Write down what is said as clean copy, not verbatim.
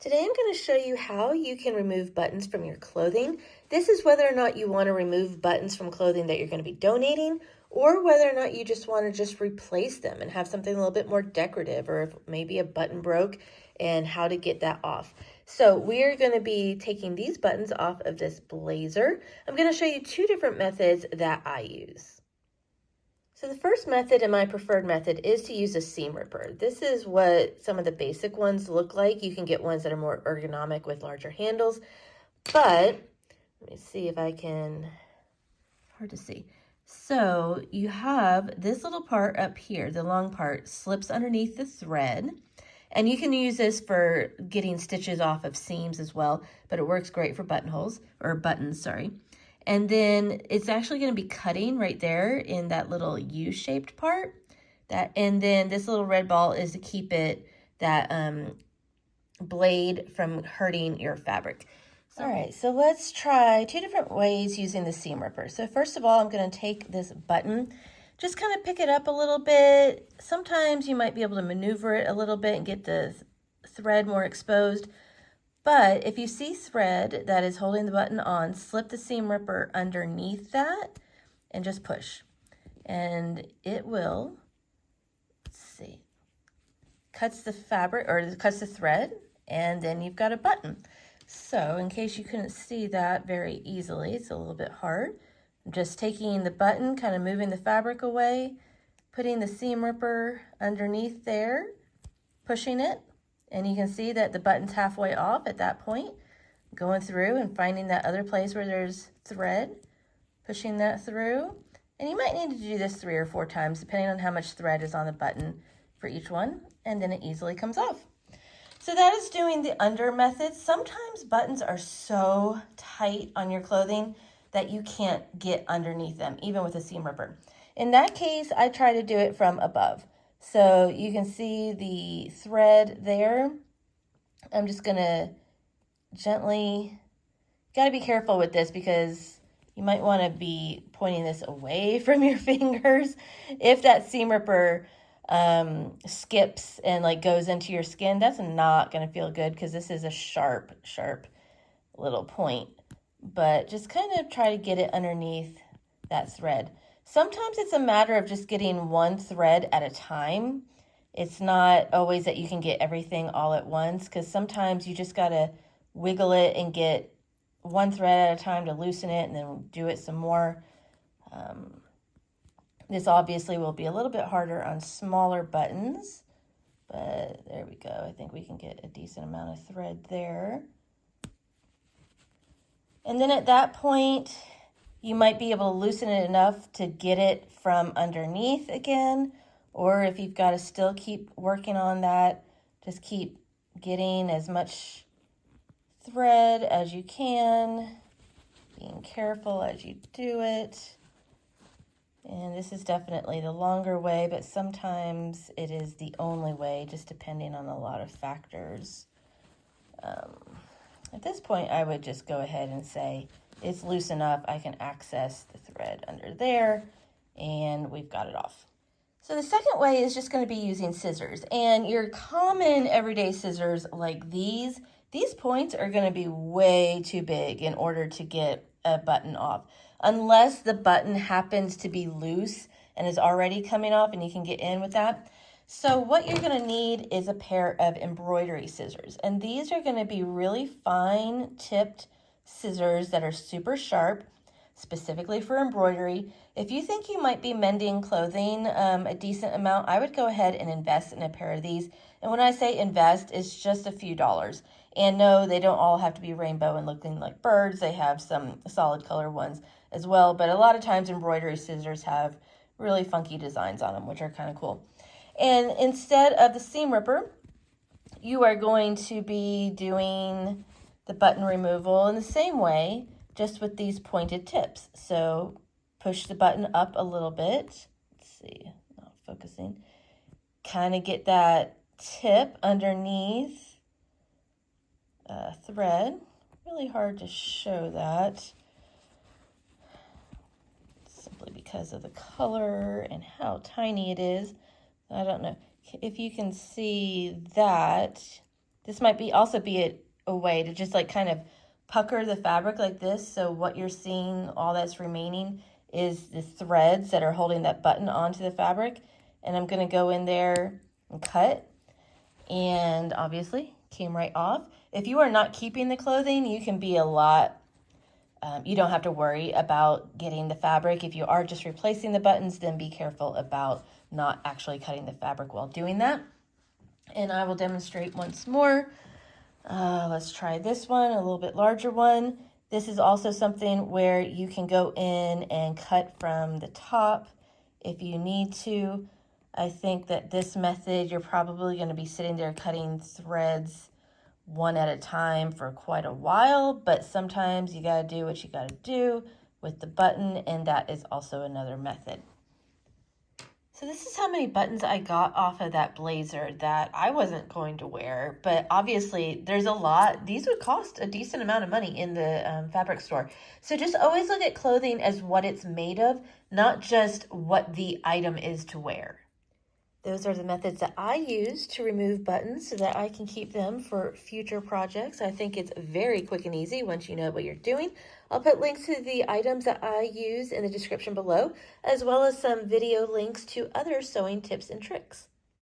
Today I'm going to show you how you can remove buttons from your clothing. This is whether or not you want to remove buttons from clothing that you're going to be donating, or whether or not you just want to just replace them and have something a little bit more decorative, or if maybe a button broke and how to get that off. So we're going to be taking these buttons off of this blazer. I'm going to show you two different methods that I use. So the first method, and my preferred method, is to use a seam ripper. This is what some of the basic ones look like. You can get ones that are more ergonomic with larger handles, but let me see if I can, hard to see. So you have this little part up here, the long part slips underneath the thread, and you can use this for getting stitches off of seams as well, but it works great for buttonholes, or buttons, sorry. And then it's actually going to be cutting right there in that little U-shaped part. And then this little red ball is to keep that blade from hurting your fabric. All right, so let's try two different ways using the seam ripper. So first of all, I'm going to take this button, just kind of pick it up a little bit. Sometimes you might be able to maneuver it a little bit and get the thread more exposed. But if you see thread that is holding the button on, slip the seam ripper underneath that and just push. And it will, let's see, cuts the fabric, or cuts the thread, and then you've got a button. So in case you couldn't see that very easily, it's a little bit hard. I'm just taking the button, kind of moving the fabric away, putting the seam ripper underneath there, pushing it. And you can see that the button's halfway off at that point. Going through and finding that other place where there's thread, pushing that through. And you might need to do this 3 or 4 times, depending on how much thread is on the button for each one. And then it easily comes off. So that is doing the under method. Sometimes buttons are so tight on your clothing that you can't get underneath them, even with a seam ripper. In that case, I try to do it from above. So you can see the thread there. I'm just going to gently, got to be careful with this because you might want to be pointing this away from your fingers. If that seam ripper skips and like goes into your skin, that's not going to feel good because this is a sharp little point. But just kind of try to get it underneath that thread. Sometimes it's a matter of just getting one thread at a time. It's not always that you can get everything all at once, because sometimes you just got to wiggle it and get one thread at a time to loosen it and then do it some more. This obviously will be a little bit harder on smaller buttons, but there we go. I think we can get a decent amount of thread there. And then at that point, you might be able to loosen it enough to get it from underneath again, or if you've got to still keep working on that, just keep getting as much thread as you can, being careful as you do it. And this is definitely the longer way, but sometimes it is the only way, just depending on a lot of factors. At this point, I would just go ahead and say, it's loose enough, I can access the thread under there, and we've got it off. So the second way is just going to be using scissors. And your common everyday scissors like these points are going to be way too big in order to get a button off. Unless the button happens to be loose and is already coming off and you can get in with that. So what you're going to need is a pair of embroidery scissors. And these are going to be really fine tipped scissors that are super sharp, specifically for embroidery. If you think you might be mending clothing a decent amount, I would go ahead and invest in a pair of these. And when I say invest, it's just a few dollars. And no, they don't all have to be rainbow and looking like birds. They have some solid color ones as well. But a lot of times embroidery scissors have really funky designs on them, which are kind of cool. And instead of the seam ripper, you are going to be doing the button removal in the same way, just with these pointed tips. So push the button up a little bit. Let's see, not focusing. Kind of get that tip underneath thread. Really hard to show that, simply because of the color and how tiny it is. I don't know if you can see that. This might be also be a way to just like kind of pucker the fabric like this. So what you're seeing, all that's remaining is the threads that are holding that button onto the fabric. And I'm going to go in there and cut, and obviously came right off. If you are not keeping the clothing, you can be a lot, you don't have to worry about getting the fabric. If you are just replacing the buttons, then be careful about not actually cutting the fabric while doing that. And I will demonstrate once more. Let's try this one, a little bit larger one. This is also something where you can go in and cut from the top if you need to. I think that this method, you're probably going to be sitting there cutting threads one at a time for quite a while, but sometimes you got to do what you got to do with the button, and that is also another method. So this is how many buttons I got off of that blazer that I wasn't going to wear, but obviously there's a lot. These would cost a decent amount of money in the fabric store. So just always look at clothing as what it's made of, not just what the item is to wear. Those are the methods that I use to remove buttons so that I can keep them for future projects. I think it's very quick and easy once you know what you're doing. I'll put links to the items that I use in the description below, as well as some video links to other sewing tips and tricks.